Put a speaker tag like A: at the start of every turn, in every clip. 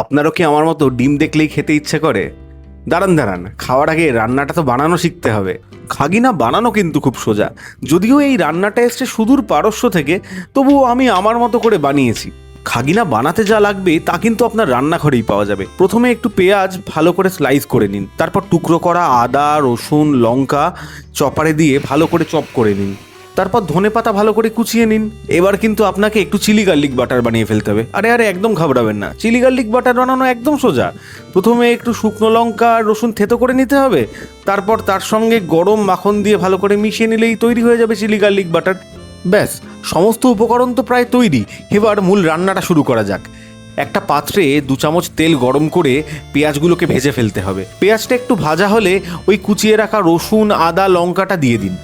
A: আপনারও কি আমার মতো ডিম দেখলেই খেতে ইচ্ছে করে? দাঁড়ান দাঁড়ান, খাওয়ার আগে রান্নাটা তো বানানো শিখতে হবে। খাগিনা বানানো কিন্তু খুব সোজা। যদিও এই রান্নাটা এসছে সুদূর পারস্য থেকে, তবুও আমি আমার মতো করে বানিয়েছি। খাগিনা বানাতে যা লাগবে তা কিন্তু আপনার রান্নাঘরেই পাওয়া যাবে। প্রথমে একটু পেঁয়াজ ভালো করে স্লাইস করে নিন, তারপর টুকরো করা আদা, রসুন, লঙ্কা চপারে দিয়ে ভালো করে চপ করে নিন। তারপর ধনেপাতা ভালো করে কুচিয়ে নিন। এবার কিন্তু আপনাকে একটু চিলি গার্লিক বাটার বানিয়ে ফেলতে হবে। আরে আরে, একদম ঘাবড়াবেন না, চিলি গার্লিক বাটার বানানো একদম সোজা। প্রথমে একটু শুকনো লঙ্কা আর রসুন থেতো করে নিতে হবে, তারপর তার সঙ্গে গরম মাখন দিয়ে ভালো করে মিশিয়ে নিলেই তৈরি হয়ে যাবে চিলি গার্লিক বাটার। ব্যাস, সমস্ত উপকরণ তো প্রায় তৈরি। এবার মূল রান্নাটা শুরু করা যাক। একটা পাত্রে 2 চামচ তেল গরম করে পেঁয়াজগুলোকে ভেজে ফেলতে হবে। পেঁয়াজটা একটু ভাজা হলে ওই কুচিয়ে রাখা রসুন, আদা, লঙ্কাটা দিয়ে দিন।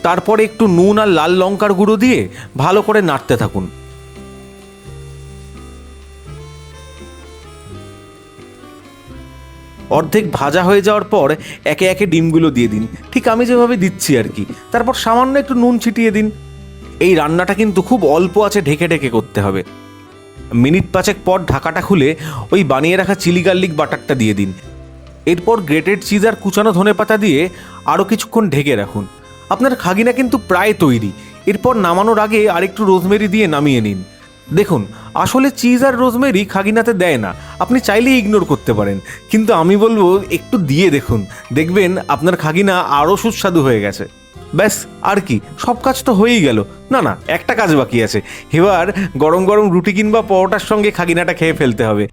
A: তারপরে একটু নুন আর লাল লঙ্কার গুঁড়ো দিয়ে ভালো করে নাড়তে থাকুন। অর্ধেক ভাজা হয়ে যাওয়ার পর একে একে ডিমগুলো দিয়ে দিন, ঠিক আমি যেভাবে দিচ্ছি আর কি। তারপর সামান্য একটু নুন ছিটিয়ে দিন। এই রান্নাটা কিন্তু খুব অল্প আছে ঢেকে ঢেকে করতে হবে। মিনিট 5 পর ঢাকাটা খুলে ওই বানিয়ে রাখা চিলি গার্লিক বাটারটা দিয়ে দিন। এরপর গ্রেটেড চিজ আর কুচানো ধনেপাতা দিয়ে আরও কিছুক্ষণ ঢেকে রাখুন। আপনার খাগিনা কিন্তু প্রায় তৈরি। এরপর নামানোর আগে আরেকটু রোজমেরি দিয়ে নামিয়ে নিন। দেখুন, আসলে চিজ আর রোজমেরি খাগিনাতে দেয় না, আপনি চাইলেই ইগনোর করতে পারেন, কিন্তু আমি বলবো একটু দিয়ে দেখুন, দেখবেন আপনার খাগিনা আরও সুস্বাদু হয়ে গেছে। ব্যাস, আর কি, সব কাজ তো হয়েই গেল। না না, একটা কাজ বাকি আছে। এবার গরম গরম রুটি কিংবা পরোটার সঙ্গে খাগিনাটা খেয়ে ফেলতে হবে।